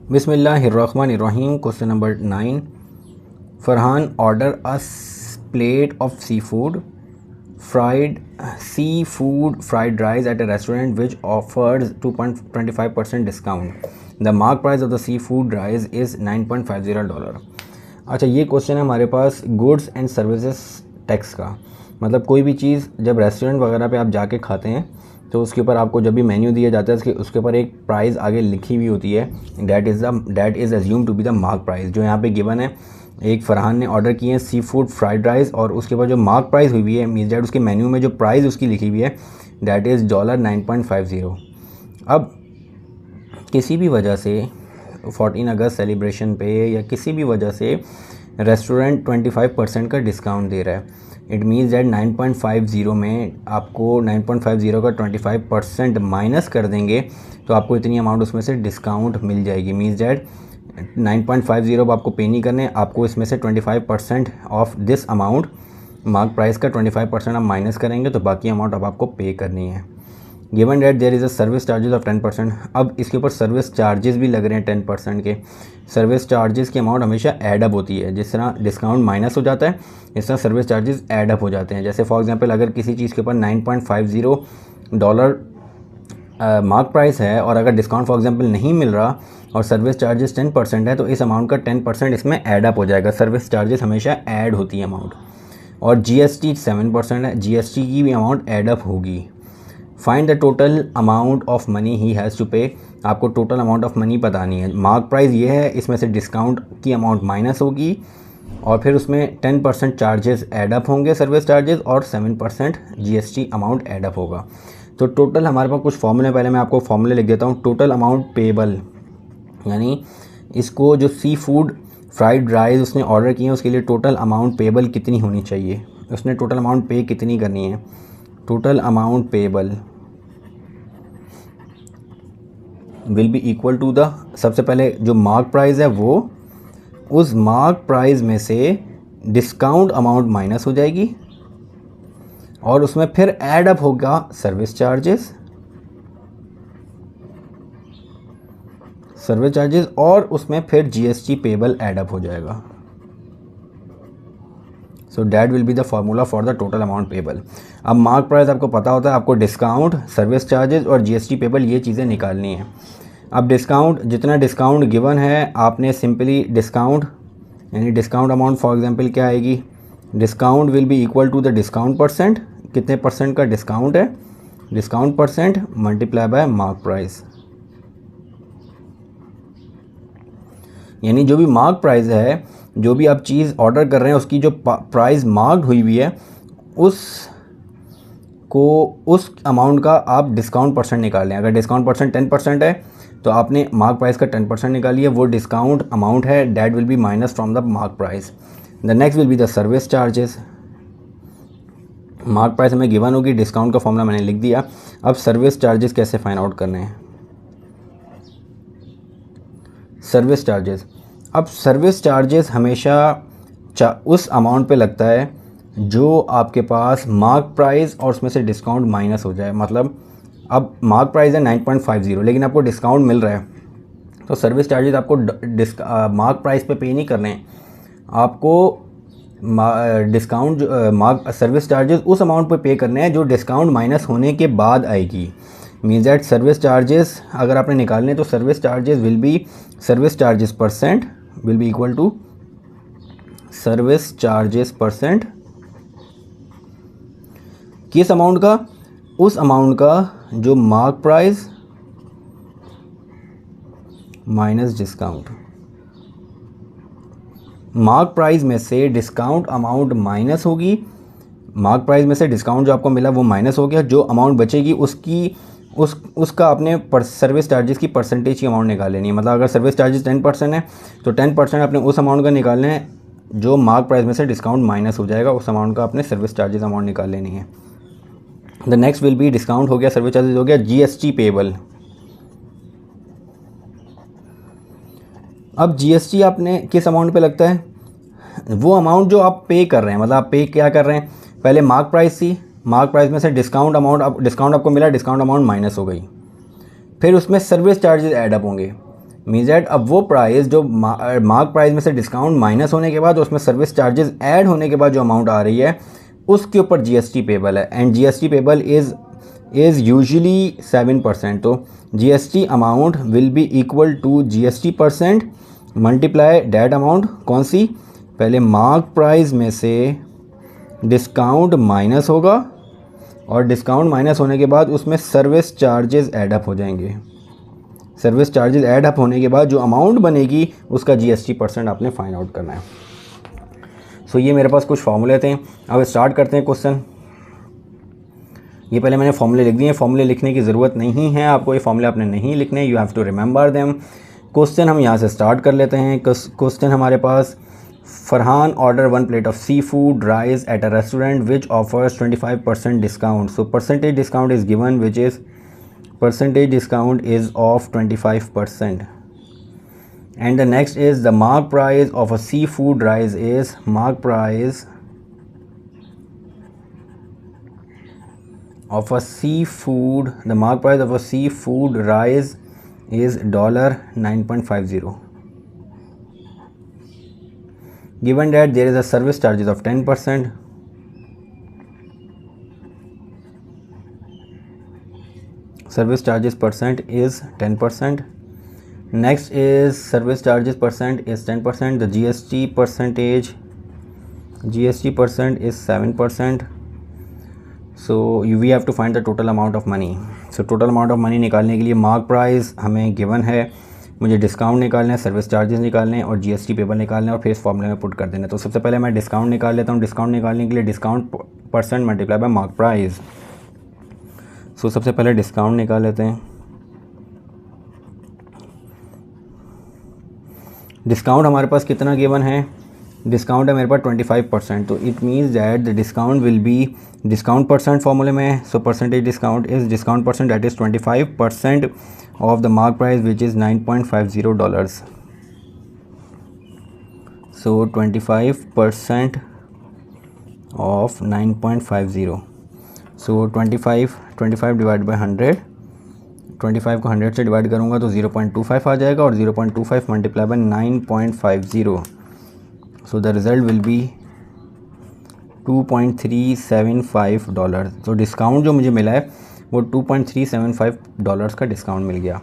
बिस्मिल्लाहिर्रहमानिर्रहीम। Question number 9। Farhan order a plate of seafood fried rice at a restaurant which offers 2.25% discount. The mark price of the seafood rice is $9.50. अच्छा, ये question है हमारे पास goods and services tax का। मतलब कोई भी चीज़ जब रेस्टोरेंट वगैरह पे आप जाके खाते हैं तो उसके ऊपर आपको जब भी मेन्यू दिया जाता है उसके ऊपर एक प्राइस आगे लिखी हुई होती है, that is assume to be the mark price. जो यहाँ पे गिवन है, एक फरहान ने ऑर्डर किए हैं सी फूड फ्राइड राइस और उसके बाद जो मार्क प्राइस हुई हुई है मीन्स डैट उसके मेन्यू में जो प्राइस उसकी लिखी हुई है डैट इज़ $9.50। अब किसी भी वजह से 14 अगस्त सेलिब्रेशन पे या किसी भी वजह से रेस्टोरेंट 25% का डिस्काउंट दे रहा है। इट मीन्स दैट 9.50 में आपको 9.50 का 25% माइनस कर देंगे तो आपको इतनी अमाउंट उसमें से डिस्काउंट मिल जाएगी। मीन्स दैट 9.50 अब आपको पे नहीं करने, आपको इसमें से 25% of this amount mark price का 25% आप माइनस करेंगे तो बाकी अमाउंट अब आपको पे करनी है। Given date there is a service charges of 10%। अब इसके ऊपर सर्विस चार्जेस भी लग रहे हैं 10% के। सर्विस चार्जेस की अमाउंट हमेशा ऐड अप होती है, जिस तरह डिस्काउंट माइनस हो जाता है इस तरह सर्विस चार्जेस ऐड अप हो जाते हैं। जैसे फॉर एग्जांपल अगर किसी चीज़ के ऊपर $9.50 मार्क प्राइस है और अगर डिस्काउंट फॉर एग्जांपल नहीं मिल रहा और सर्विस चार्जेस 10% है तो इस अमाउंट का 10% इसमें ऐड अप हो जाएगा। सर्विस चार्जेस हमेशा ऐड होती है अमाउंट। और GST 7% है, GST की भी अमाउंट ऐड अप होगी। Find the total amount of money he has to pay. आपको टोटल अमाउंट ऑफ मनी बतानी है। मार्क प्राइस ये है, इसमें से डिस्काउंट की अमाउंट माइनस होगी और फिर उसमें 10% चार्जेस ऐड अप होंगे सर्विस चार्जेस और 7% GST अमाउंट ऐड अप होगा। तो टोटल हमारे पास कुछ फॉर्मूले, पहले मैं आपको फॉर्मूले लिख देता हूँ। टोटल अमाउंट पेबल, यानी इसको जो सी फूड फ्राइड राइस उसने ऑर्डर किए हैं उसके लिए टोटल अमाउंट पेबल कितनी होनी चाहिए, उसने टोटल अमाउंट पे कितनी करनी है। Total amount payable will be equal to the, सबसे पहले जो मार्क प्राइस है वो उस मार्क प्राइस में से डिस्काउंट अमाउंट माइनस हो जाएगी और उसमें फिर ऐड अप होगा सर्विस चार्जेस और उसमें फिर GST पेबल ऐड अप हो जाएगा। So that will be the formula for the total amount payable. अब मार्क प्राइस आपको पता होता है, आपको डिस्काउंट, सर्विस चार्जेस और GST पेबल ये चीज़ें निकालनी है। अब डिस्काउंट, जितना डिस्काउंट गिवन है आपने सिंपली डिस्काउंट यानी डिस्काउंट अमाउंट फॉर एग्जांपल क्या आएगी, discount will be equal to the discount percent. कितने परसेंट का डिस्काउंट है, discount percent multiply by mark price. यानी जो भी मार्क प्राइस है, जो भी आप चीज़ ऑर्डर कर रहे हैं उसकी जो प्राइस मार्क्ड हुई हुई है उस अमाउंट का आप डिस्काउंट परसेंट निकाल लें। अगर डिस्काउंट परसेंट 10% है तो आपने मार्क प्राइस का 10% निकालिए, वो डिस्काउंट अमाउंट है, that will be minus from the mark price. The next will be the service charges. Mark price हमें गिवन होगी, डिस्काउंट का फॉर्मूला मैंने लिख दिया। अब सर्विस चार्जेस कैसे फाइंड आउट करने हैं। सर्विस चार्जेस, अब सर्विस चार्जेस हमेशा उस अमाउंट पे लगता है जो आपके पास मार्क प्राइस और उसमें से डिस्काउंट माइनस हो जाए। मतलब अब मार्क प्राइस है 9.50 लेकिन आपको डिस्काउंट मिल रहा है तो सर्विस चार्जेस आपको मार्क प्राइस पे नहीं करने हैं, आपको डिस्काउंट सर्विस चार्जेस उस अमाउंट पे करने हैं जो डिस्काउंट माइनस होने के बाद आएगी। मीन्स दैट सर्विस चार्जेस अगर आपने निकालने तो service charges will be, service charges percent will be equal to service charges percent किस अमाउंट का, उस अमाउंट का जो mark price minus discount. Mark price में से डिस्काउंट अमाउंट माइनस होगी, मार्क प्राइस में से डिस्काउंट जो आपको मिला वो माइनस हो गया, जो अमाउंट बचेगी उसका आपने सर्विस चार्जेस की परसेंटेज की अमाउंट निकाल लेनी है। मतलब अगर सर्विस चार्जेस 10% है तो 10% आपने उस अमाउंट का निकालना है जो मार्क प्राइस में से डिस्काउंट माइनस हो जाएगा, उस अमाउंट का आपने सर्विस चार्जेस अमाउंट निकाल लेनी है। The next will be, discount हो गया, सर्विस चार्जेस हो गया, GST पेबल। अब GST आपने किस अमाउंट पे लगता है, वो अमाउंट जो आप पे कर रहे हैं। मतलब आप पे क्या कर रहे हैं, पहले मार्क प्राइस थी, मार्क प्राइस में से डिस्काउंट अमाउंट, डिस्काउंट आपको मिला, डिस्काउंट अमाउंट माइनस हो गई, फिर उसमें सर्विस चार्जेस ऐड अप होंगे। मीन्स दैट अब वो प्राइस जो मार्क प्राइस में से डिस्काउंट माइनस होने के बाद उसमें सर्विस चार्जेस ऐड होने के बाद जो अमाउंट आ रही है उसके ऊपर जीएसटी पेबल है, and GST payable is usually 7%। तो GST amount will be equal to GST percent multiply that amount, कौन सी, पहले मार्क प्राइस में से डिस्काउंट माइनस होगा और डिस्काउंट माइनस होने के बाद उसमें सर्विस चार्जेस ऐड अप हो जाएंगे। सर्विस चार्जेस ऐड अप होने के बाद जो अमाउंट बनेगी उसका जीएसटी परसेंट आपने फाइंड आउट करना है। सो ये मेरे पास कुछ फार्मूले थे। अब स्टार्ट करते हैं क्वेश्चन। ये पहले मैंने फॉर्मूले लिख दिए, फॉर्मूले लिखने की ज़रूरत नहीं है आपको, ये फॉर्मूले आपने नहीं लिखने, you have to remember them. Question हम यहाँ से स्टार्ट कर लेते हैं। क्वेश्चन हमारे पास, Farhan order 1 plate of seafood rice at a restaurant which offers 25% discount. So percentage discount is given, which is percentage discount is of 25%. And the next is the mark price of a seafood rice is mark price of a seafood, the mark price of a seafood rice is $9.50. Given that there is a service charges of 10%, service charges percent is 10%. Next is service charges percent is 10%. The GST percent is 7%. So we have to find the total amount of money. So total amount of money निकालने के लिए mark price हमें given है, मुझे discount निकालना है, service charges निकालने हैं और जीएसटी पेबल निकालना है और फिर इस फॉर्मूले में पुट कर देना है। तो सबसे पहले मैं डिस्काउंट निकाल लेता हूँ। डिस्काउंट निकालने के लिए discount percent multiply by mark price. So सबसे पहले डिस्काउंट निकाल लेते हैं। डिस्काउंट हमारे पास कितना गिवन है, डिस्काउंट है मेरे पास 25%। तो it means that the discount will B, discount percent फॉर्मूले में, so percentage discount is discount percent that is 25% of the mark price, which is $9.50. So 25% of 9.50. So 25 divided by 100, 25 को 100 से डिवाइड करूँगा तो 0.25 आ जाएगा और 0.25 multiply by 9.50, so the result will be $2.375। तो discount जो मुझे मिला है वो $2.375 का डिस्काउंट मिल गया।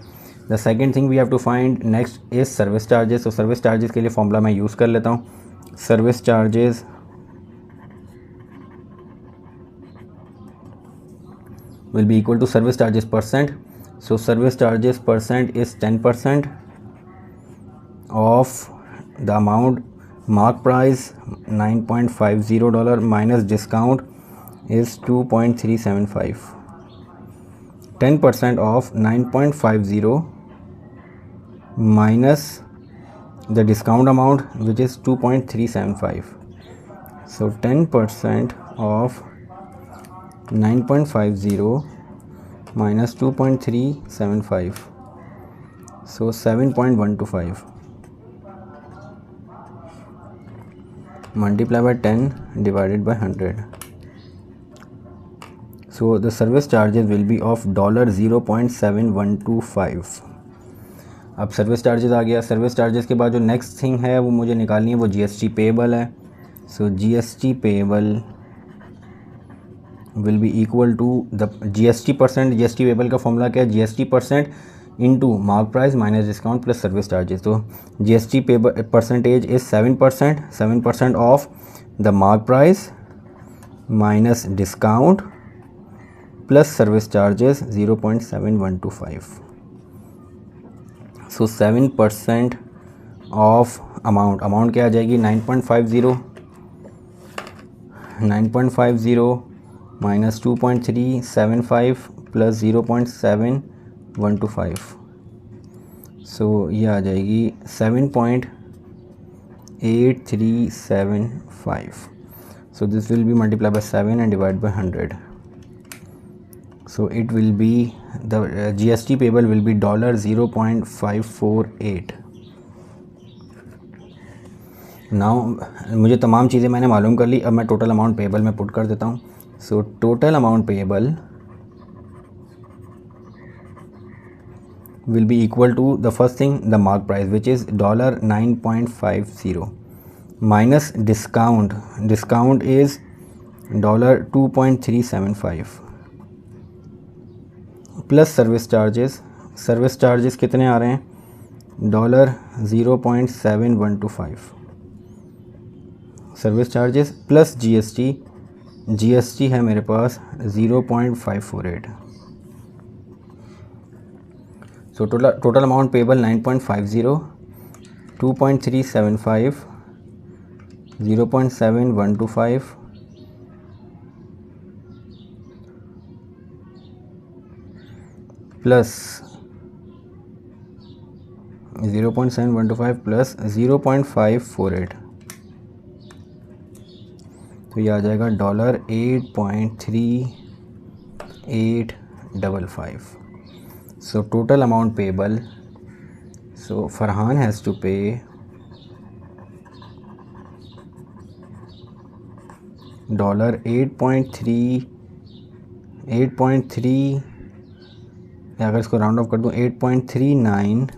The second thing we have to find next is service charges. तो सर्विस चार्जेस के लिए फॉर्मूला मैं यूज़ कर लेता हूँ। Service charges will be equal to service charges percent. So service charges percent is 10% of the amount mark price $9.50 minus discount is 2.375. 10% of 9.50 minus the discount amount, which is 2.375. So 10% of 9.50 minus 2.375, so 7.125 multiply by 10 divided by 100. So the service charges will be of $0.7125. अब service charges आ गया। Service charges के बाद जो next thing है वो मुझे निकालनी है, वो जीएसटी पेएबल है। So GST payable will be equal to the GST percent. GST payable का फॉर्मूला क्या है, GST percent into mark price minus discount plus service charges. तो GST payable percentage is 7%, 7% of the mark price minus discount plus service charges 0.7125. So 7% of amount क्या आ जाएगी, 9.50 minus 2.375 plus 0.7125, सो ये आ जाएगी 7.8375. So this will be multiply by 7 and divide by 100. So it will be the GST payable will be $0.548. Now मुझे तमाम चीज़ें मैंने मालूम कर ली। अब मैं टोटल अमाउंट पेएबल में पुट कर देता हूँ। So total amount payable will be equal to the first thing, the mark price, which is $9.50 minus discount. Discount is $2.375 plus service charges. Service charges कितने आ रहे हैं? $0.7125 service charges plus GST. GST है मेरे पास 0.548. So total amount payable 9.50, 2.375, 0.7125 plus 0.7125 plus 0.548, तो ये आ जाएगा $8.3855. So total amount payable, so Farhan has to pay $8.3, अगर इसको राउंड ऑफ कर दूँ 8.39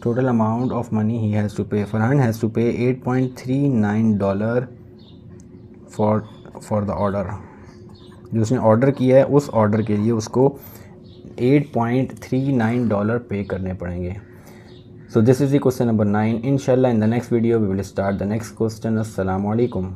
total amount of money he has to pay. Farhan has to pay $8.39 for the order. जो उसने order किया है उस ऑर्डर के लिए उसको $8.39 पे करने पड़ेंगे. So this is the question number 9. Inshallah in the next video we will start the next question. Assalamu alaikum.